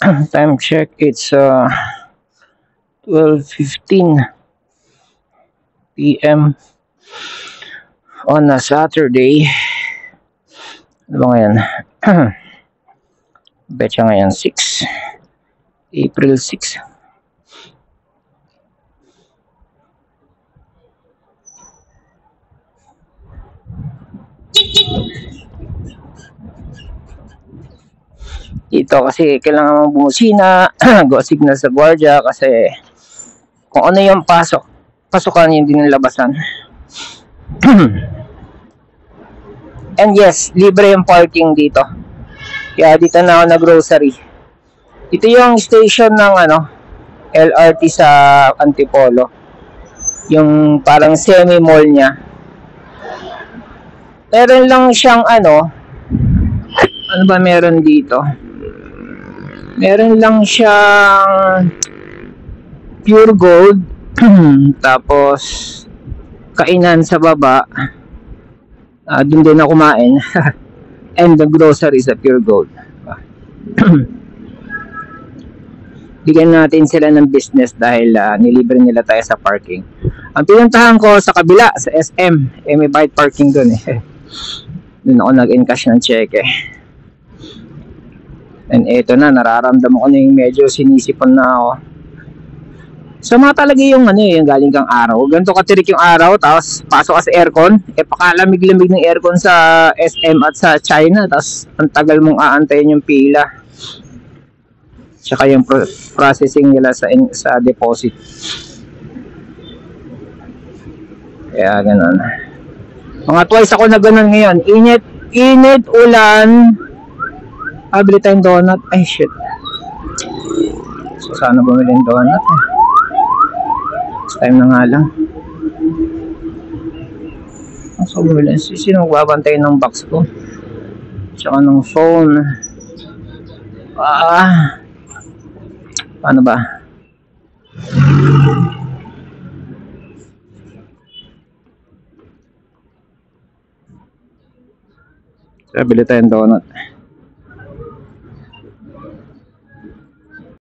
Time check, it's 12:15 p.m. on a Saturday. Ano ba ngayon? Betcha ngayon, April 6. Dito kasi kailangan mong bumusina, go signal sa gwardiya kasi kung ano yung pasukan yung dinalabasan. And yes, libre yung parking dito. Kaya dito na ako nag-grocery. Ito yung station ng LRT sa Antipolo. Yung parang semi-mall niya. Meron lang siyang ano ba meron dito? Meron lang siyang Pure Gold. Tapos kainan sa baba. Doon din ako kumain. And the grocery sa Pure Gold. Bigyan natin sila ng business dahil nilibre nila tayo sa parking. Ang pinuntahan ko sa kabila, sa SM, may bayad parking doon eh. Doon ako nag-encash ng cheque. And eto na, nararamdaman ko na yung medyo sinisipon na ako. Sama talaga yung yung galing kang araw. Ganito katirik yung araw, tapos pasok ka sa aircon, pakalamig-lamig ng aircon sa SM at sa China, tapos ang tagal mong aantayin yung pila. Tsaka yung processing nila sa deposit. Kaya ganun. Mga twice ako na ganun ngayon. Init, ulan. Bili tayong donut. Ay shit. So sana bumili ng donut eh. Time na nga lang. So bumili. Sino magbabantay ng box ko? Tsaka ng phone. Paano ba? So bili tayong donut.